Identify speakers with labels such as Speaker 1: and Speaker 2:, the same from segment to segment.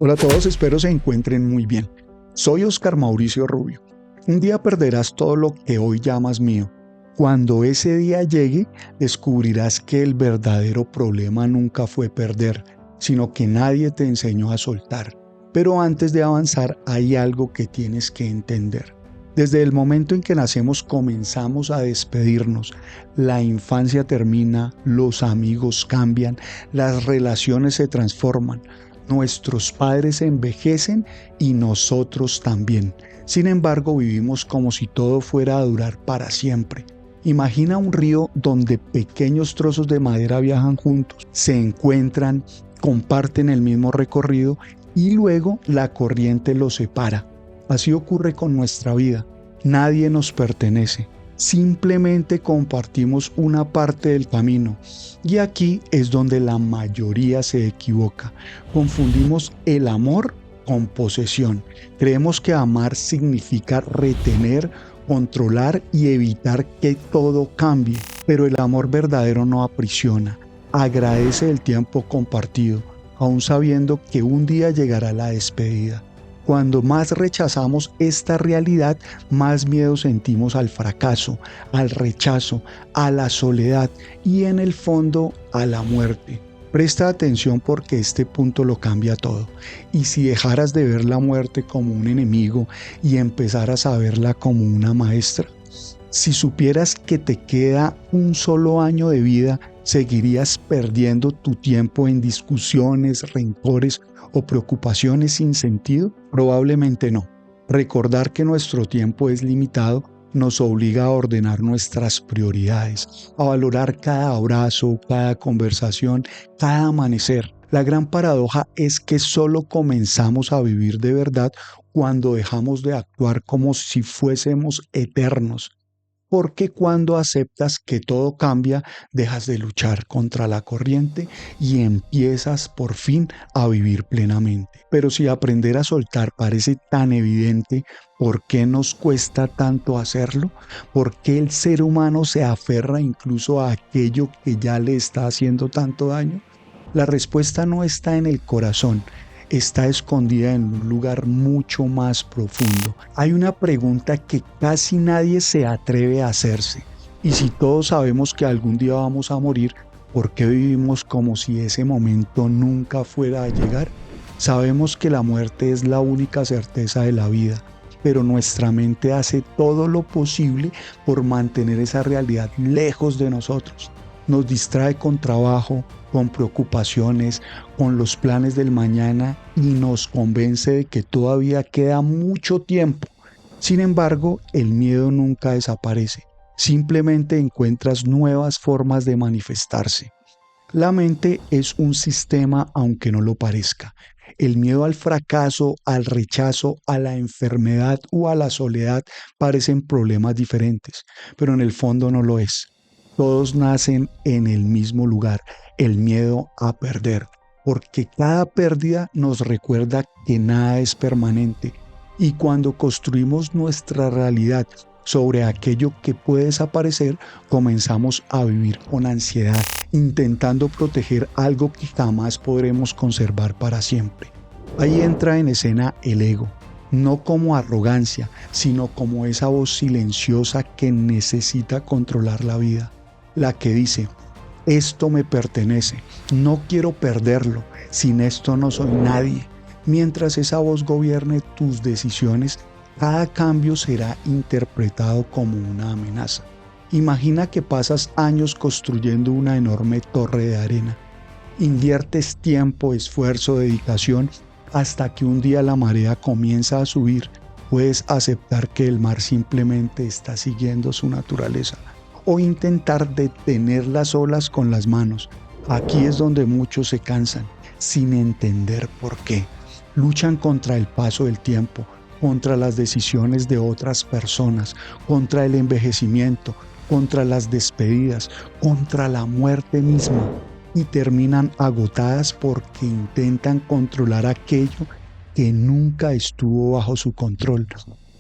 Speaker 1: Hola a todos, espero se encuentren muy bien. Soy Oscar Mauricio Rubio. Un día perderás todo lo que hoy llamas mío. Cuando ese día llegue, descubrirás que el verdadero problema nunca fue perder, sino que nadie te enseñó a soltar. Pero antes de avanzar, hay algo que tienes que entender. Desde el momento en que nacemos comenzamos a despedirnos. La infancia termina, los amigos cambian, las relaciones se transforman. Nuestros padres envejecen y nosotros también. Sin embargo, vivimos como si todo fuera a durar para siempre. Imagina un río donde pequeños trozos de madera viajan juntos, se encuentran, comparten el mismo recorrido y luego la corriente los separa. Así ocurre con nuestra vida. Nadie nos pertenece. Simplemente compartimos una parte del camino. Y aquí es donde la mayoría se equivoca. Confundimos el amor con posesión. Creemos que amar significa retener, controlar y evitar que todo cambie. Pero el amor verdadero no aprisiona. Agradece el tiempo compartido, aun sabiendo que un día llegará la despedida. Cuando más rechazamos esta realidad, más miedo sentimos al fracaso, al rechazo, a la soledad y en el fondo a la muerte. Presta atención porque este punto lo cambia todo. Y si dejaras de ver la muerte como un enemigo y empezaras a verla como una maestra, si supieras que te queda un solo año de vida, ¿seguirías perdiendo tu tiempo en discusiones, rencores o preocupaciones sin sentido? Probablemente no. Recordar que nuestro tiempo es limitado nos obliga a ordenar nuestras prioridades, a valorar cada abrazo, cada conversación, cada amanecer. La gran paradoja es que solo comenzamos a vivir de verdad cuando dejamos de actuar como si fuésemos eternos. Porque cuando aceptas que todo cambia, dejas de luchar contra la corriente y empiezas por fin a vivir plenamente. Pero si aprender a soltar parece tan evidente, ¿por qué nos cuesta tanto hacerlo? ¿Por qué el ser humano se aferra incluso a aquello que ya le está haciendo tanto daño? La respuesta no está en el corazón, está escondida en un lugar mucho más profundo. Hay una pregunta que casi nadie se atreve a hacerse. Y si todos sabemos que algún día vamos a morir, ¿por qué vivimos como si ese momento nunca fuera a llegar? Sabemos que la muerte es la única certeza de la vida, pero nuestra mente hace todo lo posible por mantener esa realidad lejos de nosotros. Nos distrae con trabajo, con preocupaciones, con los planes del mañana y nos convence de que todavía queda mucho tiempo. Sin embargo, el miedo nunca desaparece. Simplemente encuentras nuevas formas de manifestarse. La mente es un sistema aunque no lo parezca. El miedo al fracaso, al rechazo, a la enfermedad o a la soledad parecen problemas diferentes, pero en el fondo no lo es. Todos nacen en el mismo lugar, el miedo a perder, porque cada pérdida nos recuerda que nada es permanente y cuando construimos nuestra realidad sobre aquello que puede desaparecer, comenzamos a vivir con ansiedad, intentando proteger algo que jamás podremos conservar para siempre. Ahí entra en escena el ego, no como arrogancia, sino como esa voz silenciosa que necesita controlar la vida, la que dice: esto me pertenece, no quiero perderlo, sin esto no soy nadie. Mientras esa voz gobierne tus decisiones, cada cambio será interpretado como una amenaza. Imagina que pasas años construyendo una enorme torre de arena. Inviertes tiempo, esfuerzo, dedicación, hasta que un día la marea comienza a subir. Puedes aceptar que el mar simplemente está siguiendo su naturaleza o intentar detener las olas con las manos. Aquí es donde muchos se cansan, sin entender por qué. Luchan contra el paso del tiempo, contra las decisiones de otras personas, contra el envejecimiento, contra las despedidas, contra la muerte misma, y terminan agotadas porque intentan controlar aquello que nunca estuvo bajo su control.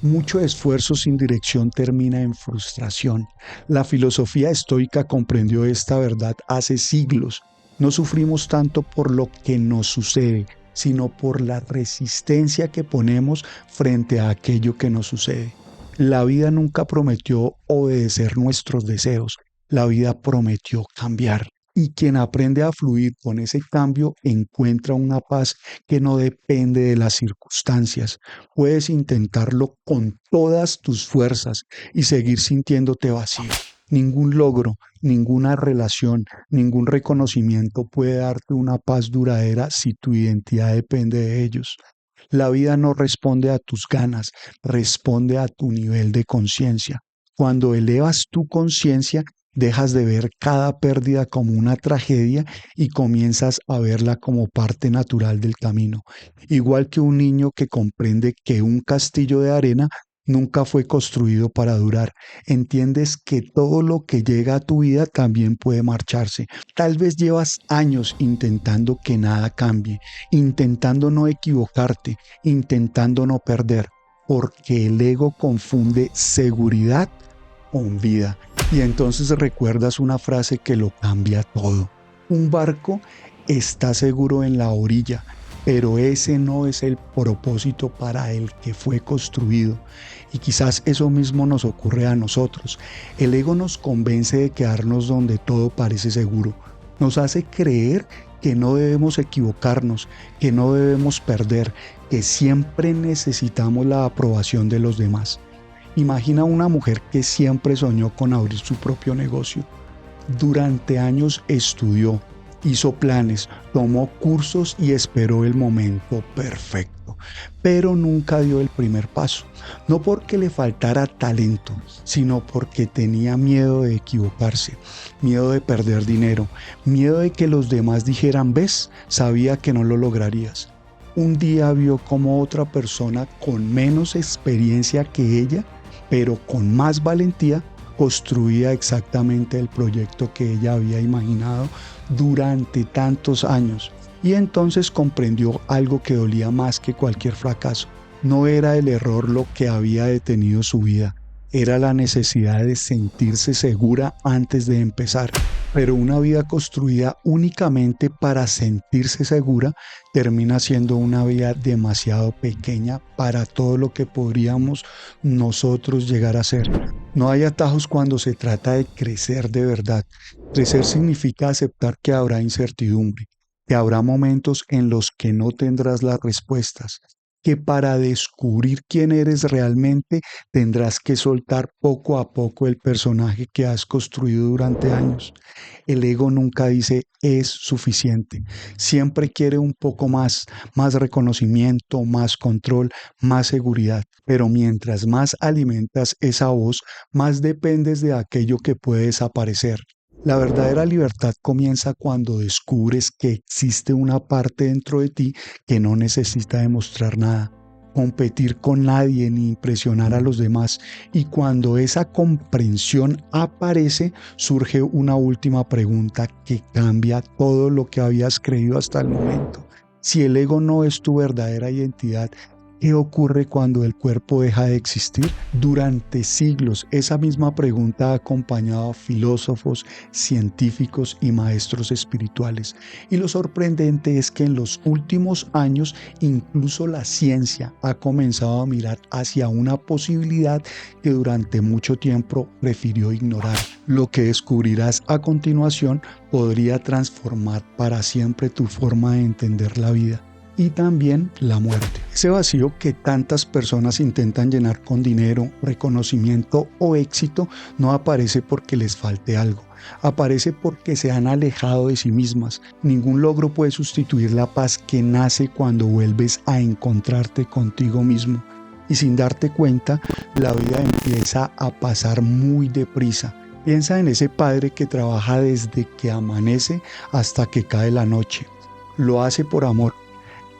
Speaker 1: Mucho esfuerzo sin dirección termina en frustración. La filosofía estoica comprendió esta verdad hace siglos. No sufrimos tanto por lo que nos sucede, sino por la resistencia que ponemos frente a aquello que nos sucede. La vida nunca prometió obedecer nuestros deseos, la vida prometió cambiar. Y quien aprende a fluir con ese cambio encuentra una paz que no depende de las circunstancias. Puedes intentarlo con todas tus fuerzas y seguir sintiéndote vacío. Ningún logro, ninguna relación, ningún reconocimiento puede darte una paz duradera si tu identidad depende de ellos. La vida no responde a tus ganas, responde a tu nivel de conciencia. Cuando elevas tu conciencia, dejas de ver cada pérdida como una tragedia y comienzas a verla como parte natural del camino. Igual que un niño que comprende que un castillo de arena nunca fue construido para durar. Entiendes que todo lo que llega a tu vida también puede marcharse. Tal vez llevas años intentando que nada cambie, intentando no equivocarte, intentando no perder, porque el ego confunde seguridad con vida. Y entonces recuerdas una frase que lo cambia todo. Un barco está seguro en la orilla, pero ese no es el propósito para el que fue construido. Y quizás eso mismo nos ocurre a nosotros. El ego nos convence de quedarnos donde todo parece seguro. Nos hace creer que no debemos equivocarnos, que no debemos perder, que siempre necesitamos la aprobación de los demás. Imagina una mujer que siempre soñó con abrir su propio negocio. Durante años estudió, hizo planes, tomó cursos y esperó el momento perfecto, pero nunca dio el primer paso. No porque le faltara talento, sino porque tenía miedo de equivocarse, miedo de perder dinero, miedo de que los demás dijeran, ¿ves? Sabía que no lo lograrías. Un día vio como otra persona con menos experiencia que ella, pero con más valentía, construía exactamente el proyecto que ella había imaginado durante tantos años. Y entonces comprendió algo que dolía más que cualquier fracaso. No era el error lo que había detenido su vida, era la necesidad de sentirse segura antes de empezar. Pero una vida construida únicamente para sentirse segura termina siendo una vida demasiado pequeña para todo lo que podríamos nosotros llegar a ser. No hay atajos cuando se trata de crecer de verdad. Crecer significa aceptar que habrá incertidumbre, que habrá momentos en los que no tendrás las respuestas, que para descubrir quién eres realmente tendrás que soltar poco a poco el personaje que has construido durante años. El ego nunca dice es suficiente, siempre quiere un poco más, más reconocimiento, más control, más seguridad. Pero mientras más alimentas esa voz, más dependes de aquello que puede desaparecer. La verdadera libertad comienza cuando descubres que existe una parte dentro de ti que no necesita demostrar nada, competir con nadie ni impresionar a los demás. Y cuando esa comprensión aparece, surge una última pregunta que cambia todo lo que habías creído hasta el momento. Si el ego no es tu verdadera identidad, ¿qué ocurre cuando el cuerpo deja de existir? Durante siglos, esa misma pregunta ha acompañado a filósofos, científicos y maestros espirituales. Y lo sorprendente es que en los últimos años, incluso la ciencia ha comenzado a mirar hacia una posibilidad que durante mucho tiempo prefirió ignorar. Lo que descubrirás a continuación podría transformar para siempre tu forma de entender la vida y también la muerte. Ese vacío que tantas personas intentan llenar con dinero, reconocimiento o éxito no aparece porque les falte algo, aparece porque se han alejado de sí mismas. Ningún logro puede sustituir la paz que nace cuando vuelves a encontrarte contigo mismo. Y sin darte cuenta, la vida empieza a pasar muy deprisa. Piensa en ese padre que trabaja desde que amanece hasta que cae la noche. Lo hace por amor.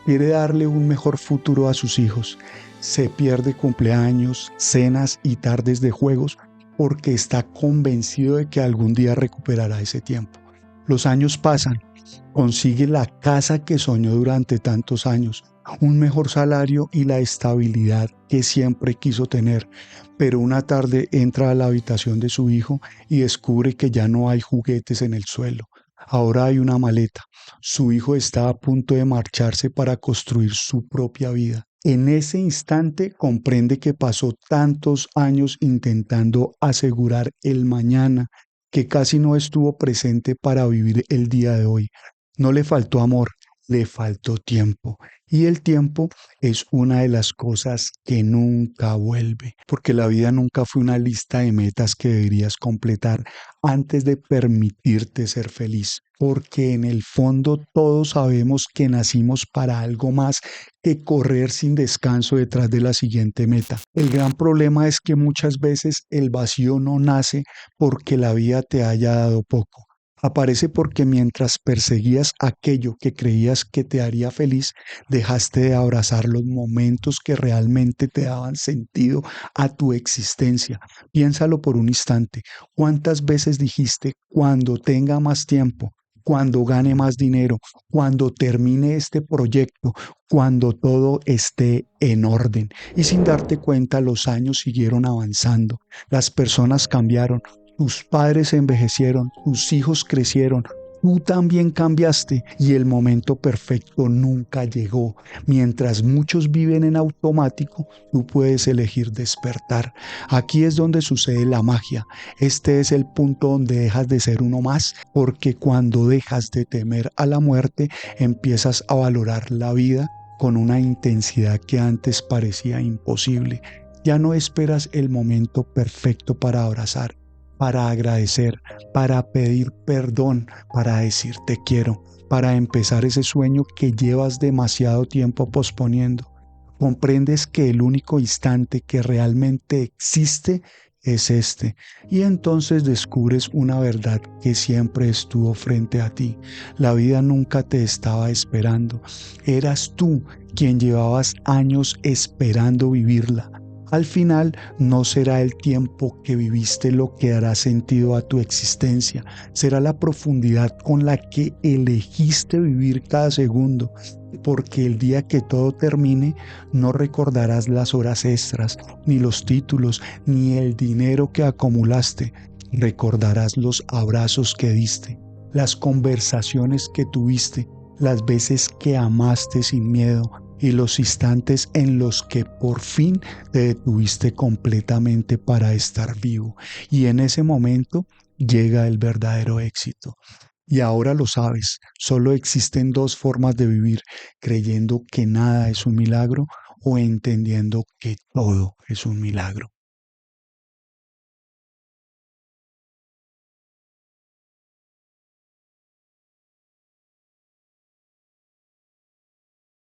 Speaker 1: Quiere darle un mejor futuro a sus hijos. Se pierde cumpleaños, cenas y tardes de juegos porque está convencido de que algún día recuperará ese tiempo. Los años pasan, consigue la casa que soñó durante tantos años, un mejor salario y la estabilidad que siempre quiso tener, pero una tarde entra a la habitación de su hijo y descubre que ya no hay juguetes en el suelo. Ahora hay una maleta. Su hijo está a punto de marcharse para construir su propia vida. En ese instante comprende que pasó tantos años intentando asegurar el mañana, que casi no estuvo presente para vivir el día de hoy. No le faltó amor, le faltó tiempo. Y el tiempo es una de las cosas que nunca vuelve, porque la vida nunca fue una lista de metas que deberías completar antes de permitirte ser feliz, porque en el fondo todos sabemos que nacimos para algo más que correr sin descanso detrás de la siguiente meta. El gran problema es que muchas veces el vacío no nace porque la vida te haya dado poco. Aparece porque mientras perseguías aquello que creías que te haría feliz, dejaste de abrazar los momentos que realmente te daban sentido a tu existencia. Piénsalo por un instante. ¿Cuántas veces dijiste, cuando tenga más tiempo, cuando gane más dinero, cuando termine este proyecto, cuando todo esté en orden? Y sin darte cuenta, los años siguieron avanzando, las personas cambiaron, tus padres envejecieron, tus hijos crecieron. Tú también cambiaste y el momento perfecto nunca llegó. Mientras muchos viven en automático, tú puedes elegir despertar. Aquí es donde sucede la magia. Este es el punto donde dejas de ser uno más, porque cuando dejas de temer a la muerte, empiezas a valorar la vida con una intensidad que antes parecía imposible. Ya no esperas el momento perfecto para abrazar, para agradecer, para pedir perdón, para decir te quiero, para empezar ese sueño que llevas demasiado tiempo posponiendo. Comprendes que el único instante que realmente existe es este, y entonces descubres una verdad que siempre estuvo frente a ti. La vida nunca te estaba esperando, eras tú quien llevabas años esperando vivirla. Al final no será el tiempo que viviste lo que dará sentido a tu existencia, será la profundidad con la que elegiste vivir cada segundo, porque el día que todo termine no recordarás las horas extras, ni los títulos, ni el dinero que acumulaste, recordarás los abrazos que diste, las conversaciones que tuviste, las veces que amaste sin miedo, y los instantes en los que por fin te detuviste completamente para estar vivo. Y en ese momento llega el verdadero éxito. Y ahora lo sabes, solo existen dos formas de vivir, creyendo que nada es un milagro o entendiendo que todo es un milagro.